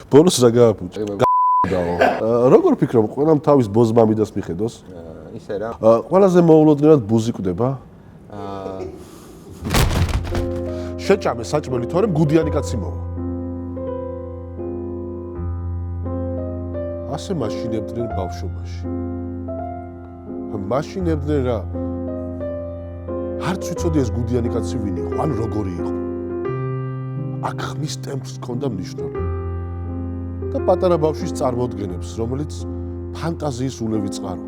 ბოლოს რა გააფუჭე? როგორ ფიქრობ, ყველამ თავის ბოზმამიდას მიხედოს? ისე რა. ყველაზე მოულოდნელად ბუზი კვდება? შეჭამე საჭმელი, თორემ გუდიანი კაცი მოვა. ასე მაშინებდნენ ბავშვობაში. მაშინებდნენ რა. არც ვიცოდი ეს გუდიანი კაცი ვინ იყო, ან როგორი იყო. აქ ხმის ტემპს ჰქონდა მნიშვნელობა. და პატარა ბავშვის წარმოდგენებს, რომელიც ფანტაზიის ულევი წყარო.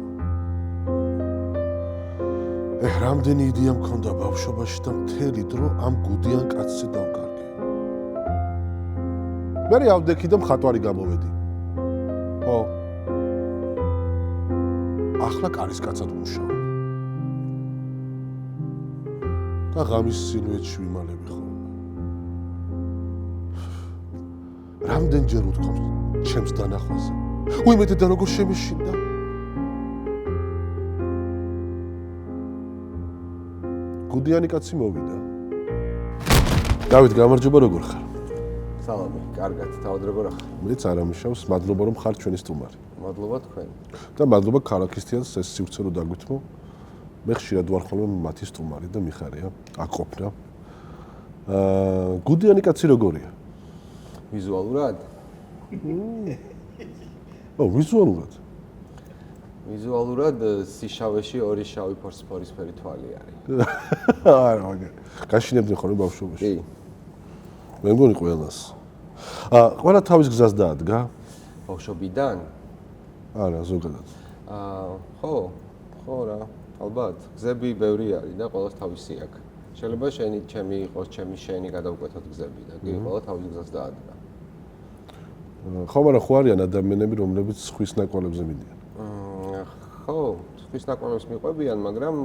რამდენი იდეა მქონდა ბავშვობაში და მთელი დრო ამ გუდიან კაცზე დავკარგე. მე ავდექი და მხატვარი გამოვედი. ხო. ახლა კარისკაცად ვმუშაობ. და ღამის სილუეტში ვიმალები ხოლმე. რამდენჯერ უთქვამს ჩემს დანახვაზე. უიმედე და როგორ შემეშინდა. გუდიანი კაცი მოვიდა. დავით, გამარჯობა, როგორ ხარ? სალამი, კარგად, თავად როგორ ახარ? მეც არამუშავს, მადლობა რომ ხარ ჩვენი სტუმარი. მადლობა თქვენ. და მადლობა ქალაქისტიანს ეს სივრცე რომ დაგვითმო. მე ხშირად ვარ ხოლმე მათი სტუმარი და მიხარია, აკოფნა. გუდიანი კაცი როგორია? ვიზუალურად? ვიზუალურად. ვიზუალურად სიშავეში ორი შავი ფორსფორისფერი თვალი არის. არა, მაგარი. გაშინებდნენ ხოლმე ბავშვობაში? კი. მე მგონი ყველას. ყველა თავის გზას დაადგა? ბავშვობიდან? არა, ზოგადად. ხო რა, ალბათ. გზები ბევრი არის და ყველას თავისი აქვს. შეიძლება ჩემი იყოს, შენი გადავკვეთოთ გზები და კი, ყველა თავის გზას დაადგა. ხო, მაგრამ ხო არიან ადამიანები, რომლებიც ხვის ნაკვალებზე მიდიან? ხო, ხვის ნაკვალებს მიყვებიან, მაგრამ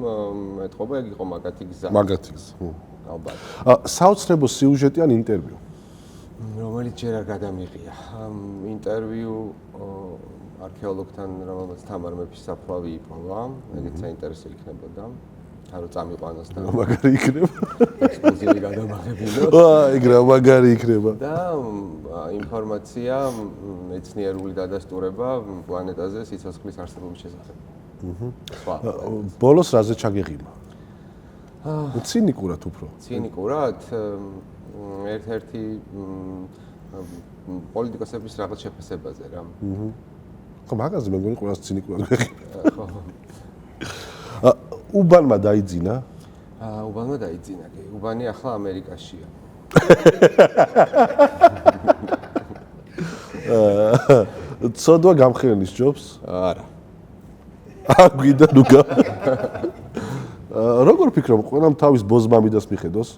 ეთყობა ეგ იყო მაგათი გზა. მაგათი გზა. ალბათ. საოცრებო სიუჟეტი ან ინტერვიუ? რომელიც ჯერ არ გადამიღია. ინტერვიუ არქეოლოგთან, რომელმაც თამარ მეფის საფლავი იპოვა, ეგეც საინტერესო იქნებოდა. თარო წამიყვანოს და მაგარი იქნება. ექსკლუზივი გადამაღებინოს. ეგ რა მაგარი იქნება. და ინფორმაცია მეცნიერული დადასტურება პლანეტაზე სიცოცხლის არსებობის შესახებ. ბოლოს რაზე ჩაგეღიმა? ცინიკურად უფრო. ცინიკურად ერთ-ერთი პოლიტიკოსების რაღაც შეფასებაზე რა. ხო, მაგაზე მე მგონი ყველას ცინიკურად გეღიმა. ხო. უბანმა დაიძინა? უბანმა დაიძინა, კი. უბანი ახლა ამერიკაშია. ცოდვა გამხელის ჯობს? არა. აგვიდა ნუგა. როგორ ფიქრობ, ყველამ თავის ბოზმამიდას მიხედოს?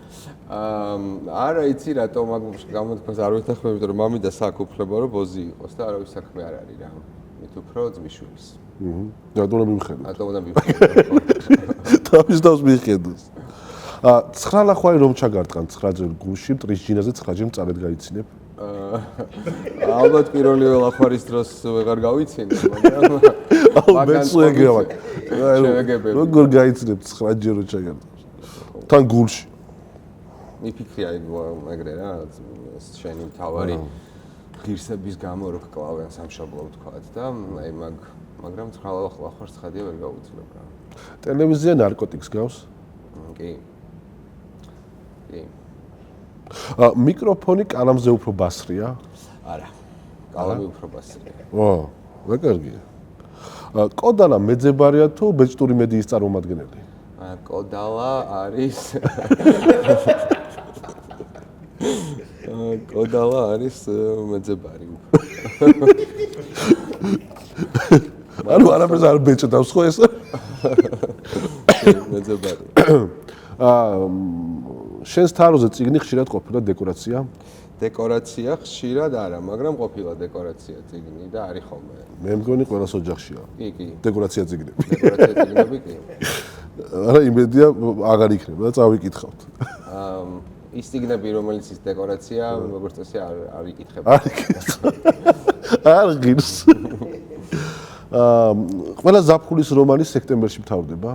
არა იცი რატომ მაგ გამოთქვას არ ვეთანხმები, იმიტომ რომ მამიდა საქმე უფლება რომ ბოზი იყოს და არავის საქმე არ არის რა. მით უფრო ძმისშვილის. რატომ მიმხედავ? რატომ მიმხედავ? თავის თავს მიხედოს. 9 ლახვარი რომ ჩაგარტყან 9 ჯერ გულში, მტრის ჯინაზე 9 ჯერ მწარედ გაიცინებ? ალბათ პირველი ლახვარის დროს ვეღარ გავიცინებ, მაგრამ მეც ეგრევაკ. როგორ გაიცინებ 9 ჯერ რომ ჩაგარტყან? თან გულში. მიფიქრია ეგრე რა, შენი თავარი ღირსების გამო რო კლავენ სამშობლო ვთქვათ და აი მაგრამ 9 ლახვარს ცხადია ვერ გაუძლებ რა. ტელევიზია ნარკოტიკს გავს? კი. კი. მიკროფონი კალამზე უფრო ბასრია? არა. კალამი უფრო ბასრია. რა კარგია. კოდალა მეძებარია თუ ბეჭდური მედიის წარმომადგენელი? კოდალა არის კოდალა არის მეძებარი. ანუ არაფერს არ ბეჭდავს ხო ეს? მეძებარი. შენს თაროზე წიგნი ხშირად ყოფილა დეკორაცია? დეკორაცია ხშირად არა, მაგრამ ყოფილა დეკორაცია წიგნი და არის ხოლმე. მე მგონი ყველას ოჯახშია. კი, კი. დეკორაცია წიგნები. დეკორაცია წიგნები კი. არა, იმედია აღარ იქნება და წავიკითხავთ. ის წიგნები, რომელიც ის დეკორაცია, როგორც წესი არ იკითხება. არ ღირს. ყველა ზაფხულის რომანი სექტემბერში მთავრდება?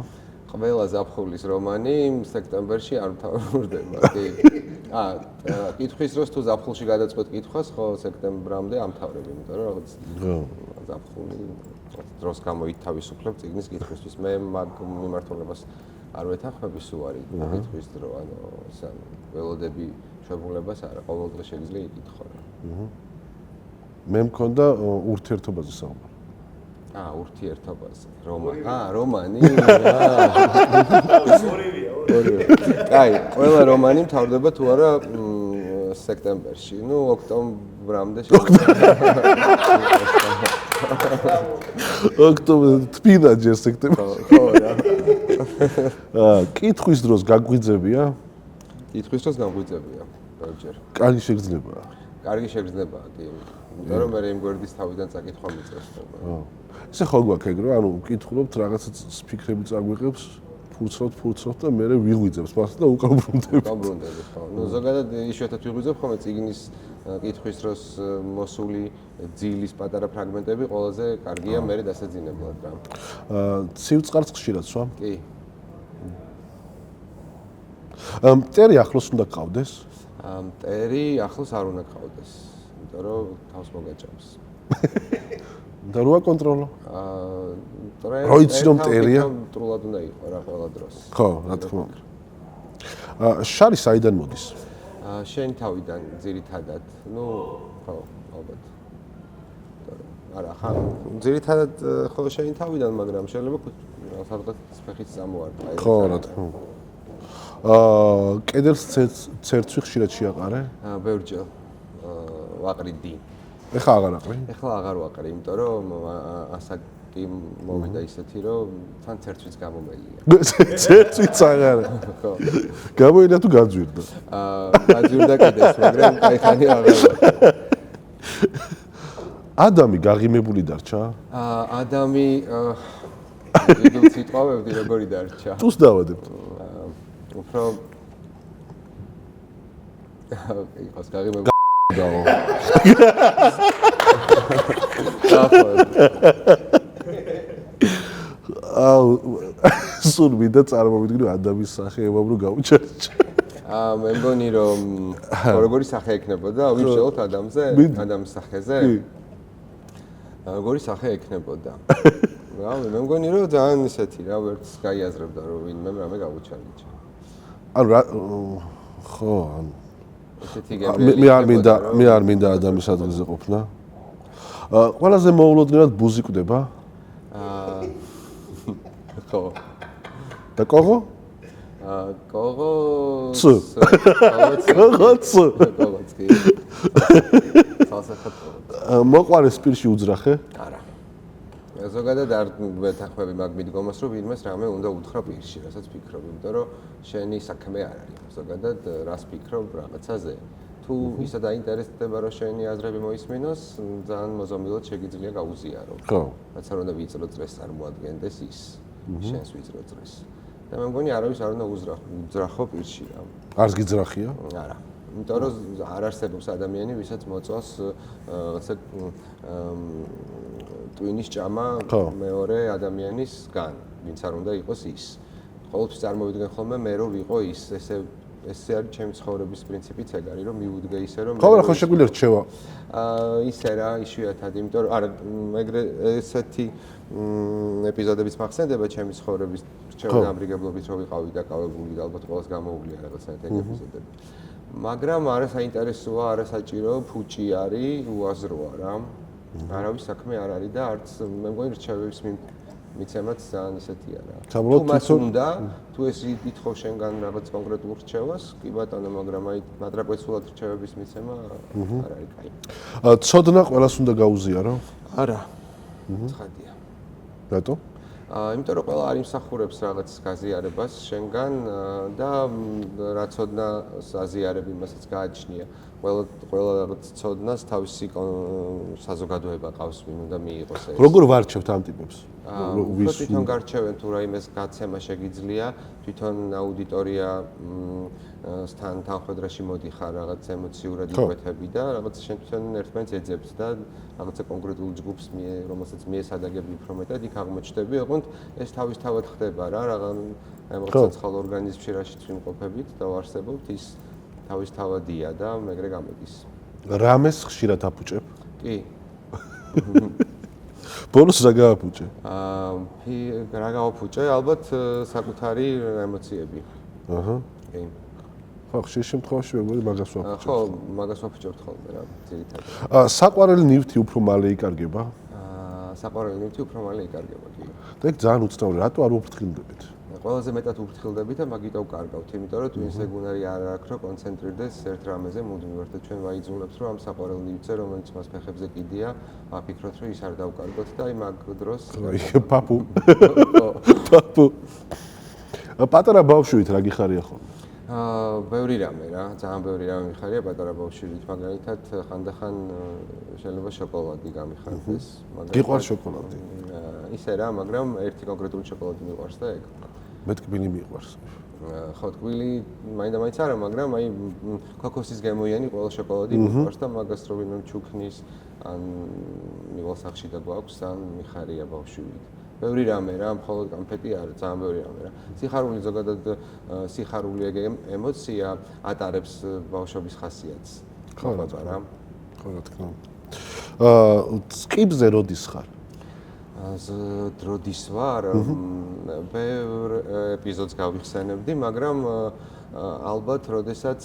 ყველა ზაფხულის რომანი სექტემბერში არ მთავრდება, კი. კითხვის დროს თუ ზაფხულში გადაწყვეტ კითხვას, ხო, სექტემბრამდე ამთავრებ, იმიტომ რომ რაღაც ზაფხული დროს გამოითავისუფლებ წიგნის კითხვისთვის. მე მაგ მიმართულებას არ ვეთანხმები სულ არის კითხვის დრო, ანუ ველოდები შეფულებას არა, ყოველდღე შეიძლება იკითხო რა. მე მქონდა ურთიერთობაზე საუბარი. ურთიერთობაზე. რომანი. ორივე. კაი, ყველა რომანი მთავრდება თუ არა სექტემბერში. ნუ ოქტომბრამდე ოქტომბერი თბინა ჯერ სექტემბერში. ხო რა. კითხვის დროს გაგვიძებია? კითხვის დროს გამგვიძებია, ბევრჯერ. კარგი შეგრძნებაა. კარგი შეგრძნებაა, კი. იმიტომ რომ მე იმ გვერდის თავიდან წაკითხვა მიწევს. ესე ხო გვაქვს ეგ რომ ანუ ვკითხულობთ რაღაცა ფიქრები წაგვიღებს, ფურცრობთ და მე ვიღვიძებს მას და უკან ბრუნდებით. გამბრუნდებით, ხო. ნუ ზოგადად იშვიათად ვიღვიძებ ხოლმე წიგნის კითხვის დროს მოსული ძილის პატარა ფრაგმენტები ყველაზე კარგია მე დასაძინებლად რა. ცივწყარს ხშირად სვა? კი. მტერი ახლოს უნდა გყავდეს? მტერი ახლოს არ უნდა გყავდეს, იმიტომ რომ თავს მოგაჭამს. და როა კონტროლო? როიცი რომ მტერია? მტრულად უნდა იყო რა ყველა დროს. ხო, რა თქმა უნდა. შარი საიდან მოდის? შენი თავიდან ძირითადად, ნუ ხო, ალბათ. არა, ხა, ძირითადად ხო შენი თავიდან, მაგრამ შეიძლება სადღაც ფეხით წამოვარდა. ხო, რა თქმა უნდა. კედელს ცერცვი ხშირად შეაყარე? ბევრჯერ. ვაყრიდი. ეხლა აღარ აყრი? ეხლა აღარ ვაყრი, იმიტომ რომ ასაკი მოვიდა ისეთი, რომ თან ცერცვიც გამომელია. ცერცვიც აღარა. ხო. გამოინა თუ გაძვირდა? გაძვირდა კიდეც, მაგრამ აი ხანი აღარ. ადამი გაღიმებული დარჩა? ადამი იდულ სიტყვავებდი როგორი დარჩა. თუს დავადებთ. უფრო იყოს გაღიმებული დაო. სულ მინდა წარმოვიდგინო ადამიანის სახე ემამ რომ გაუჩერჩა. მე მგონი რომ როგორი სახე ექნებოდა, ვიმშელოთ ადამიანზე, ადამიანის სახეზე? როგორი სახე ექნებოდა? რა, მე მგონი რომ ძალიან ისეთი რა, ვერც გაიაზრებდა რომ ვინმე რამე გაუჩარიჩა. ანუ ხო, ანუ ესეთი გემრიელი მე არ მინდა ადამიანის ადგილზე ყოფნა. ყველაზე მოულოდნელად ბუზი კვდება? ხო. და კოღო? კოღო კოღოც. კოღოც კი. მოყვარეს პირში უძრახე? არა. ზოგადად არ ვეთანხმები მაგ მიდგომას, რომ ვინმეს რამე უნდა უთხრა პირში, რასაც ფიქრობ, იმიტომ რომ შენი საქმე არ არის. ზოგადად რას ფიქრობ რაღაცაზე. თუ ისა დაინტერესდება, რომ შენი აზრები მოისმინოს, ძალიან მოზომილოდ შეგიძლია გაუზიარო. ხო. რაც არ უნდა ვიწრო წრეს წარმოადგენდეს ის. შენს ვიწრო წრეს. და მე მგონი არავის არ უნდა უძრახო პირში რა. არც გიძრახია? არა. იმიტომ რომ არ არსებობს ადამიანი, ვისაც მოწონს რაღაცა ტვინის ჭამა მეორე ადამიანისგან, ვინც არ უნდა იყოს ის. ყოველთვის წარმოვიდგენ ხოლმე მე რო ვიყო ის, ესე არის ჩემი ცხოვრების პრინციპიც ეგ არის, რომ მივუდგე ისე რომ ხო, რა ხო შეგვიძლია რჩევა? ისე რა, იშვიათად, იმიტომ რომ არა, ეგრე ესეთი ეპიზოდებიც მახსენდება ჩემი ცხოვრების რჩევა დამრიგებლობით რო ვიყავი დაკავებული და ალბათ ყოველს გამოუვლია რაღაცა ეგ ეპიზოდები. მაგრამ არა საინტერესოა, არა საჭირო, ფუჭი არის, უაზროა რა. არავის საქმე არ არის და არც მე მგონი რჩევების მიცემაც ძალიან ისეთია რა. თუ მას უნდა, თუ ეს ითხოვ შენგან რაღაც კონკრეტულ რჩევას, კი ბატონო, მაგრამ აი მადრაკვეცულად რჩევების მიცემა არ არის კაი. ცოდნა ყველას უნდა გაუზიარო? არა. ცხადია. რატო? იმიტომ რომ ყველა არ იმსახურებს რაღაც გაზიარებას შენგან და რა ცოდნას აზიარებ იმასაც გააჩნია. ყველა რაღაც ცოდნას თავისი საზოგადოება ყავს, ვინ უნდა მიიღოს ეს. როგორ ვარჩევთ ამ ტიპებს? თვითონ გარჩევენ თუ რაიმეს გაცემა შეგიძლია, თვითონ აუდიტორია სთან თანხმედრაში მოდიხარ რაღაც ემოციურად იკვეთები და რაღაც შენ თვითონ ერთმანეთს ეძებს და რაღაცა კონკრეტულ ჯგუფს რომელსაც მიესადაგები უფრო მეტად იქ აღმოჩნდები, ოღონდ ეს თავისთავად ხდება რა, რაღაც ემოციაცხალ ორგანიზმში რაშიც ვიმყოფებით და ვარსებობთ ის თავისთავადია და მეგრე გამოდის. რამეს ხშირად აფუჭებ? კი. ბონუს რა გააფუჭე? რა გავაფუჭე? ალბათ საკუთარი ემოციები. აჰა. კი. ხო, ხშირ შემთხვევაში მეგონი მაგას ვაფუჭებ. ხო, მაგას ვაფუჭებთ ხოლმე რა, ძირითადად. საყვარელი ნივთი უფრო მალე იკარგება? საყვარელი ნივთი უფრო მალე იკარგება, კი. და ეგ ძალიან უცნაური, რატო არ უფრთხილდებით? ყველაზე მეტად უფრთხილდებით და მაგით ვკარგავთ, იმიტომ რომ თუ ისე გუნარი არ აქვს, რომ კონცენტრირდეს ერთ რამეზე მუდმივად და ჩვენ ვაიძულებთ, რომ ამ საყვარელ ნივთზე, რომელიც მას ფეხებზე კიდია, ვაფიქროთ, რომ ის არ დავკარგოთ და აი მაგ დროს პაპუ. პაპუ. პატარა ბავშვით რა გიხარია ხოლმე? ბევრი რამე რა, ძალიან ბევრი რამე მიხარია პატარა ბავშვით, მაგალითად ხანდახან შეიძლება შოკოლადი გამიხარდეს, გიყვარს შოკოლადი? ისე რა, მაგრამ ერთი კონკრეტული შოკოლადი მიყვარს და ეგ. მე ტკბილი მიყვარს. ხო, ტკბილი მაინდა-მაინც არა, მაგრამ აი ქოქოსის გემოიანი ყველა შოკოლადი მიყვარს და მაგას რო ვინმე ჩუქნის ან მივალსახში და გვაქვს, ან მიხარია ბავშვით. ბევრი რამე რა, მხოლოდ კონფეტი არა, ძალიან ბევრი რამე რა. სიხარული ზოგადად სიხარული ეგ ემოცია ატარებს ბავშვობის ხასიათს. ხო რა თქმა უნდა. ტკიბზე როდის ხარ? დროდის ვარ, ბევრ ეპიზოდს გავიხსენებდი, მაგრამ ალბათ, როდესაც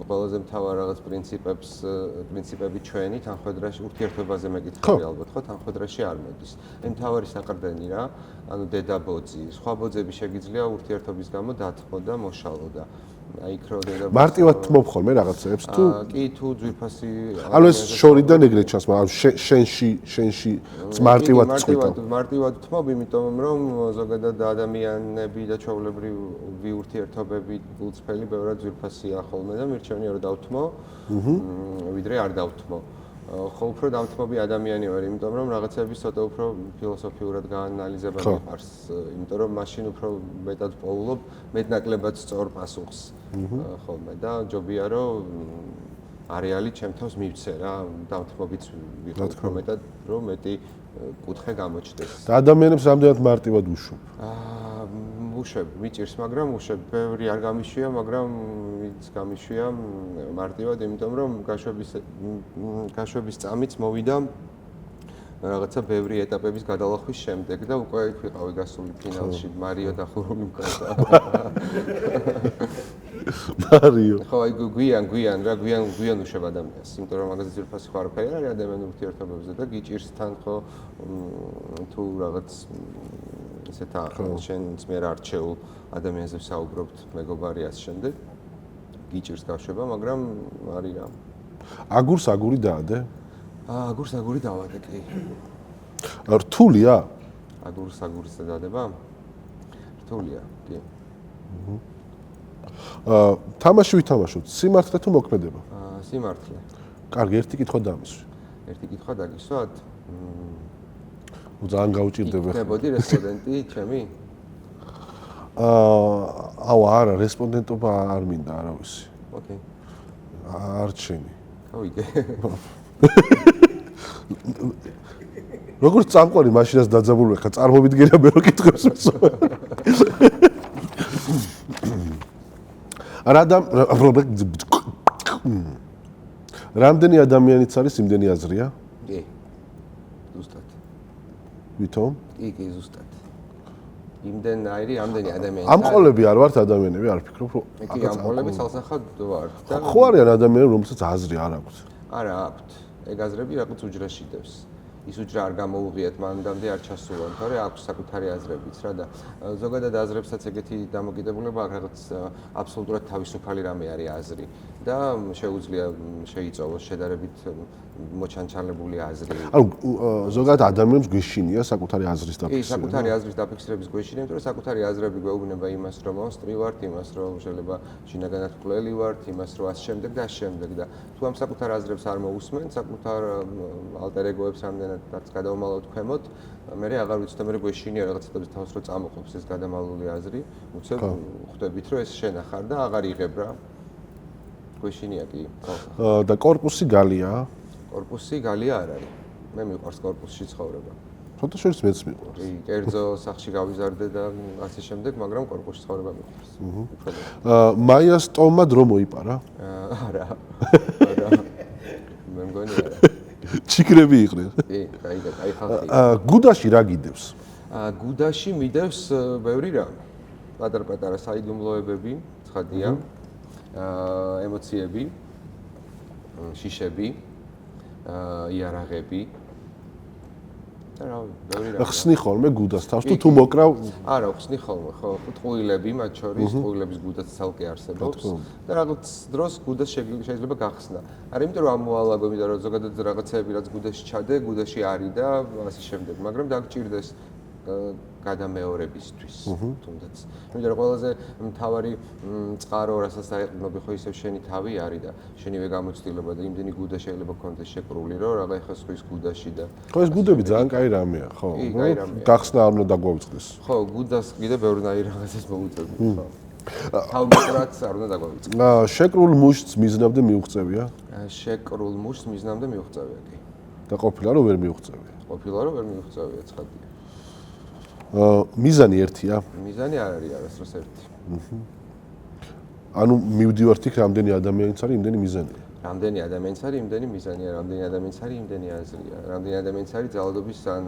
ყველაზე მთავარ რაღაც პრინციპები ჩვენი თანხმედრაში ურთიერთობაზე მეკითხები ალბათ, ხო, თანხმედრაში არ მოდის. აი მთავარი საყრდენი რა, ანუ დედაბოძი, სხვა ბოძები შეგიძლია ურთიერთობის გამო დათმო და მოშალო და აი იქ რო დედაბოძი მარტივად თმობ ხოლმე რაღაცებს თუ კი თუ ძვირფასი ანუ ეს შორიდან ეგრეთ ჩანს, მაგრამ შენში მარტივად წვითო. მარტივად თმობ, იმიტომ რომ ზოგადად ადამიანები და ჩვეულებრივი ურთიერთობები უცხელი ბევრად ძვირფასია ხოლმე და მირჩევნია რომ დავთმო, ვიდრე არ დავთმო. ხო, უფრო დამთმობი ადამიანი ვარ, იმიტომ რომ რაღაცები ცოტა უფრო ფილოსოფიურად გაანალიზება მიყვარს, იმიტომ რომ მაშინ უფრო მეტად პოულობ, მეტნაკლებად სწორ პასუხს ხოლმე და ჯობია რომ არეალი ჩემ თავს მივცე რა, დამთმობით ვიყავ უფრო მეტად, რომ მეტი კუთხე გამოჩნდეს. და ადამიანებს რამდენად მარტივად უშვებ? უშვებ, მიჭირს, მაგრამ უშვებ, ბევრი არ გამიშვია, მაგრამ ვინც გამიშვია მარტივად, იმიტომ რომ გაშვების წამიც მოვიდა რაღაცა ბევრი ეტაპების გადალახვის შემდეგ და უკვე იქ ვიყავი გასული ფინალში, მარიო და ხურული მკაცა. მარიო. ხო, აი გვიან უშვებ ადამიანს, იმიტომ რომ მაგაზე ძირფასი ხო არაფერი არის ადამიანურ ურთიერთობებზე და გიჭირს თან ხო თუ რაღაც ესეთა შენც მე არჩეულ ადამიანზე ვსაუბრობთ, მეგობარი ასე შემდეგ. გიჭირს გაშვება, მაგრამ არის რა. აგურს აგური დაადე? აგურს აგური დავადე კი. რთულია? აგურს დადება? რთულია, კი. თამაში ვითამაშოთ, სიმართლე თუ მოქმედება? სიმართლე. კარგი, ერთი კითხვა დამისვი. ერთი კითხვა დაგისვათ? ძალიან გაუჭირდება. იქნებოდი რესპონდენტი ჩემი? არა, რესპონდენტობა არ მინდა, არავისი. ოკეი. არ ჩენი. გავიგე. როგორც წამყვანი მაშინას დაძაბული ხარ, წარმოვიდგენია მე რო კითხებს მოსვა. რამდენი ადამიანიც არის, იმდენი აზრია? კი. ზუსტად. ვითომ? კი, ზუსტად. იმდენაირი, ამდენი ადამიანი. ამყოლები არ ვართ ადამიანები, არ ფიქრობ, რომ კი, ამყოლები ცალსახად ვართ და ხო არიან ადამიანები, რომელსაც აზრი არ აქვს. არა აქვთ. ეგ აზრები რაღაც უჯრაში დევს. ის უჯრა არ გამოუღიათ, მანამდე არ ჩასულან, თორე აქვს საკუთარი აზრებიც რა და ზოგადად აზრებსაც ეგეთი დამოკიდებულება აქვს, რაღაც აბსოლუტურად თავისუფალი რამე არის აზრი და შეუძლია შეიწოვოს შედარებით მოჩანჩალებული აზრი. ანუ ზოგადად ადამიანებს გვეშინია საკუთარი აზრის კი, დაფიქსირება. საკუთარი აზრის დაფიქსირების გვეშინია, იმიტომ რომ საკუთარი აზრები გვეუბნება იმას, რომ მონსტრი ვართ, იმას, რომ შეიძლება შინაგანად მკვლელი ვართ, იმას, რომ ამ შემდეგ და ამ შემდეგ და თუ ამ საკუთარ აზრებს არ მოусმენ, საკუთარ ალტერ ეგოებს რამდენადაც გადავმალავთ ქვემოთ, მე აღარ ვიცით, მე გვეშინია რაღაცების თავს რო წამოყოფს ეს გადამალული აზრი, უცებ ხვდებით, რომ ეს შენ ახარ და აღარ იღებ რა. გვეშინია კი. და კორპუსი გალია? კორპუსი გალია არ არის. მე მიყვარს კორპუსში ცხოვრება. ცოტა შორის მეც მიყვარს. კი, კერძო სახში გავიზარდე და ასე შემდეგ, მაგრამ კორპუსში ცხოვრება მიყვარს. მაიას ტომმა დრო მოიპარა? არა. მე მგონი არა. ჩიქრები იყვნენ. კი, კაი ხალხი. გუდაში რა გიდევს? გუდაში მიდევს ბევრი რამ. პატარ-პატარა საიდუმლოებები, ცხადია. ემოციები, შიშები, იარაღები. რა, ბევრი რამ. ხსნი ხოლმე გუდას თავს თუ მოკრავ? არა, ხსნი ხოლმე, ხო, ტყუილები, მათ შორის ტყუილების გუდაც ცალკე არსებობს და რაღაც დროს გუდას შეიძლება გახსნა. არა, იმიტომ რომ ამოალაგო, იმიტომ რომ ზოგადად რაღაცები რაც გუდაში ჩადე, გუდაში არის და ასე შემდეგ, მაგრამ დაგჭირდეს გადამეორებისთვის თუნდაც. იმიტომ რომ ყველაზე მთავარი წყარო, რასაც დაეყრდნობი ხო ისევ შენი თავი არის და შენივე გამოცდილება და იმდენი გუდა შეიძლება გქონდეს შეკრული, რომ რაღა ეხა სხვის გუდაში და ხო ეს გუდები ძალიან კაი რამეა, ხო. გახსნა არ უნდა დაგვაუწყდეს. ხო, გუდას კიდე ბევრნაირი რაღაცას მოუწევი, ხო. თავმოყრაც არ უნდა დაგვაუწყდეს. შეკრულ მუშტს მიზნამდე მიუღწევია? შეკრულ მუშტს მიზნამდე მიუღწევია, კი. და ყოფილა რომ ვერ მიუღწევია. ყოფილა რომ ვერ მიუღწევია, ცხადია. მიზანი ერთია? მიზანი არ არის არასდროს ერთი. ანუ მივდივართ იქ რამდენი ადამიანიც არის, იმდენი მიზანია. რამდენი ადამიანიც არის, იმდენი მიზანია, რამდენი ადამიანიც არის, იმდენი აზრია, რამდენი ადამიანიც არის ძალადობის ან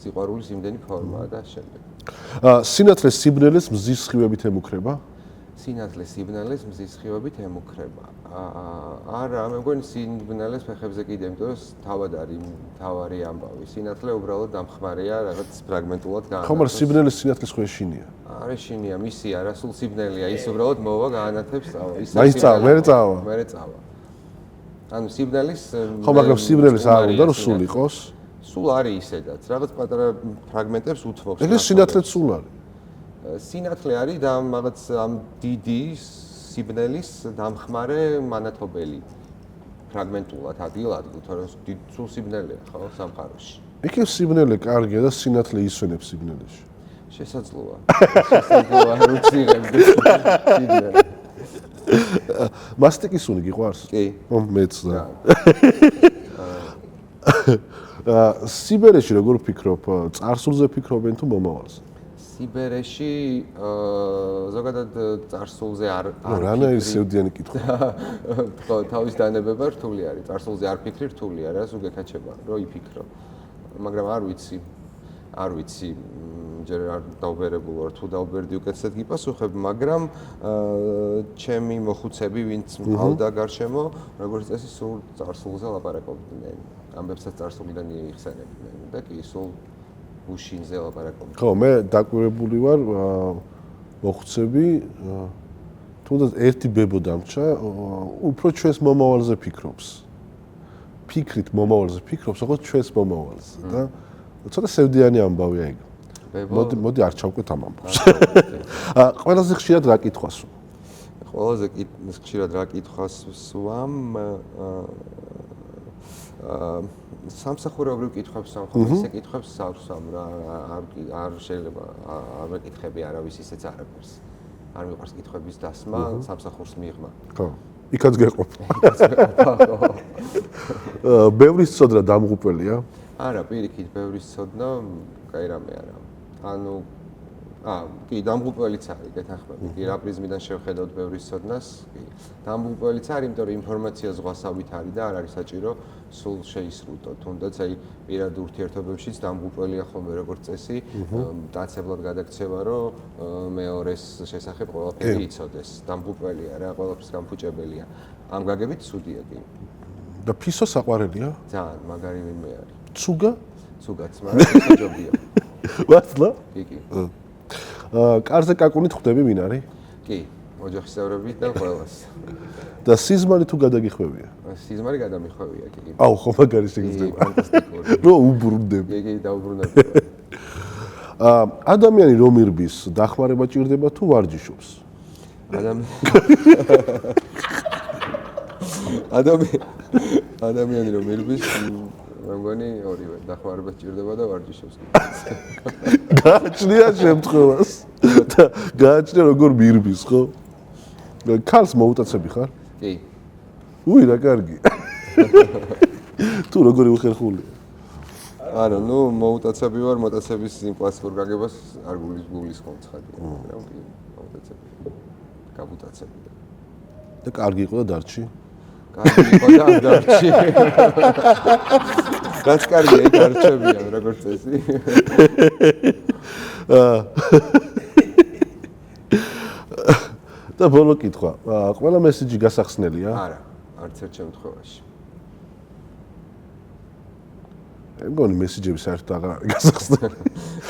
სიყვარულის იმდენი ფორმაა და შემდეგ. სინათლეს სიბნელეს მზის სხივებით ემუქრება? სინათლეს სიბნელეს მზის სხივებით ემუქრება. არა, მე მგონი სიბნელეს ფეხებზე კიდე, იმიტომ რომ თავად არის თავარი ამბავი. სინათლე უბრალოდ დამხმარეა, რაღაც ფრაგმენტულად გაანათებს. ხო, მაგრამ სიბნელეს სინათლის ხო ეშინია? არ ეშინია, მისი არა, სულ სიბნელეა, ის უბრალოდ მოვა გაანათებს წავა. მაინც წავა, მერე წავა. მერე წავა. ანუ სიბნელის ხო, მაგრამ სიბნელის არ უნდა რომ სულ იყოს? სულ არის ისედაც, რაღაც პატარა ფრაგმენტებს უთმობს. ეგრე სინათლეც სულ არის. სინათლე არის და რაღაც ამ დიდი სიბნელის დამხმარე მანათობელი ფრაგმენტულად ადგილ, თორემ სულ სიბნელეა, ხო, სამყაროში. იქ სიბნელე კარგია და სინათლე ისვენებს სიბნელეში. შესაძლოა. შესაძლოა რუციღებს სიბნელე. მასტიკისუნი გიყვარს? კი. მეც და. სიბერეში როგორ ვფიქრობ, წარსულზე ფიქრობენ თუ მომავალზე? სიბერეში ზოგადად წარსულზე არ რანაირი სევდიანი კითხვა. ხო, თავის დანებება რთული არის. წარსულზე არ ფიქრი რთულია რა, სულ გეკაჩება, რომ იფიქრო. მაგრამ არ ვიცი, ჯერ არ დავბერებულ ვარ, თუ დავბერდი უკეთესად გიპასუხებ, მაგრამ ჩემი მოხუცები, ვინც მყავდა გარშემო, როგორც წესი, სულ წარსულზე ლაპარაკობდნენ. ამბებსაც წარსულიდან იხსენებდნენ და კი სულ უშინზე ლაპარაკობდნენ. ხო, მე დაკვირვებული ვარ მოხუცები, თუნდაც ერთი ბებო დამრჩა, უფრო ჩვენს მომავალზე ფიქრობს. ფიქრით მომავალზე ფიქრობს, როგორც ჩვენს მომავალზე და ცოტა სევდიანი ამბავია ეგ. მოდი არ ჩავკვეთ ამ ამბავს. ყველაზე ხშირად რა კითხვას? ყველაზე ხშირად რა კითხვას ვსვამ? სამსახურებრივ კითხვებს სამხობ, ისე კითხვებს სავსვამ რა, არ შეიძლება არ მეკითხები არავის ისეც არაფერს. არ მიყვარს კითხვების დასმა, სამსახურს მიღმა. ხო. იქაც გეყოფ. ბევრი სწოდრა დამღუპველია? არა, პირიქით, ბევრი სწოდნა, კაი რამე არა. ანუ კი, დამღუპველიც არის, გეთანხმები. კი, რა პრიზმიდან შევხედავთ ბევრი სწოდნას, კი. დამღუპველიც არის, იმიტომ რომ ინფორმაცია ზღვასავით არის და არ არის საჭირო სულ შეისრულო. თუნდაც აი პირად ურთიერთობებშიც დამღუპველია ხოლმე როგორც წესი, მტაცებლად გადაქცევა, რომ მეორეს შესახებ ყველაფერი იცოდეს. დამღუპველია რა, ყველაფერს გამფუჭებელია. ამ გაგებით ცუდია კი. და ფისო საყვარელია? ძალიან მაგარი ვინმე არის. ცუგა? ცუგაც, მაგრამ შეჯობია. ვასლა? კი, კი. კარზე კაკუნით ხვდები ვინ არის? კი, ოჯახის წევრებიდან ყველას. და სიზმარი თუ გადაგიხვევია? სიზმარი გადამიხვევია, კი. აუ, ხო მაგარი შეგიძლია. ფანტასტიკური. რო უბრუნდები. კი, კი, დაუბრუნდები. ადამიანი რომ ირბის, დახმარება ჭირდება თუ ვარჯიშობს? ადამიანი რომ ირბის, მე მგონი ორივე, დახმარება ჭირდება და ვარჯიშობს. გააჩნია შემთხვევას. და გააჩნია როგორ მირბის, ხო? ქალს მოუტაცები ხარ? კი. უი, რა კარგი. თუ როგორი უხერხულია. ანუ ნუ მოუტაცები ვარ, მოტაცების იმ კლასიკურ გაგებას არ გულისხმობ ცხადია, მაგრამ კი მოუტაცები. გაბუტაცები. და კარგი იყო და დარჩი. კარგი იყო და არ დარჩი. რაც კარგია, იქ არჩევიან როგორც წესი. და ბოლო კითხვა. ყველა მესიჯი გასახსნელია? არა, არც ერთ შემთხვევაში. მეგონი მესიჯები საერთოდ აღარ არის გასახსნელი.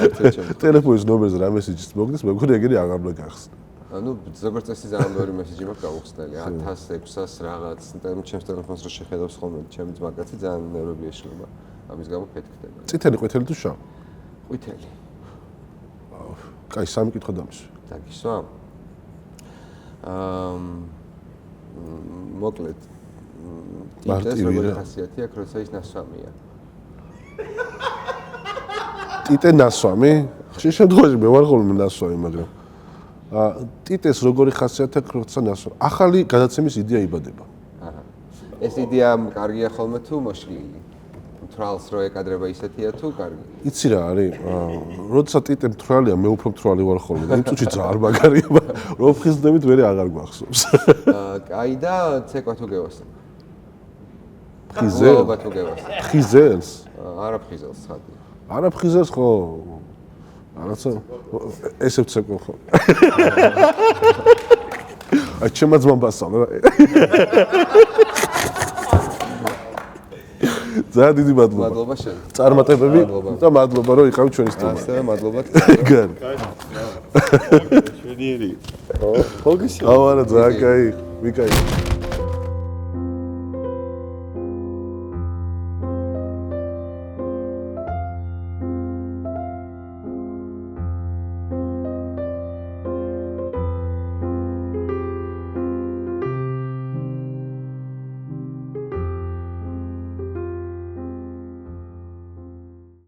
არც ერთ შემთხვევაში. ტელეფონის ნომერზე რა მესიჯიც მოგდეს, მეგონი ეგრე აღარ უნდა გახსნე. ანუ როგორც წესი ძალიან ბევრი მესიჯი მაქვს გავუხსნელი 1600 რაღაც ჩემს ტელეფონს რო შეხედავს ხოლმე ჩემი ძმაკაცი ძალიან ნერვები ეშლება ამის გამო ფეთქდება წითელი ყვითელი თუ შავი ყვითელი კაი სამი კითხვა დამისვი დაგისვა მოკლედ ტიტეს როგორი ხასიათი აქვს როცა ის ნასვამია ტიტე ნასვამი ხშირ შემთხვევაში მე ვარ ხოლმე ნასვამი მაგრამ ტიტეს როგორი ხასიათი აქვს როცა ნასვამი ახალი გადაცემის იდეა იბადება აჰა ეს იდეა კარგია ხოლმე თუ მოშლილი თრალს რო ეკადრება ისეთია თუ კარგი იცი რა არის როცა ტიტე მთრალია მე უფრო მთრალი ვარ ხოლმე და იმ წუთში ძალიან მაგარია რო ფხიზდებით მე აღარ გვახსოვს კაი და ცეკვა თუ გევასებ ფხიზელს თუ გევასებ ფხიზელს არა ფხიზელს ხადი არა ფხიზელს ხო რაღაცა ესე ვცეკვა ხო აი ჩემმა ძმამ ბასალ რა ძალიან დიდი მადლობა. მადლობა შენ. წარმატებები და მადლობა რომ იყავით ჩვენი სტუმარი. ასევე მადლობა. კარგი. ჩვენიერი. ხო გიშო. აუ არა ძალიან კაი. ვიკაი.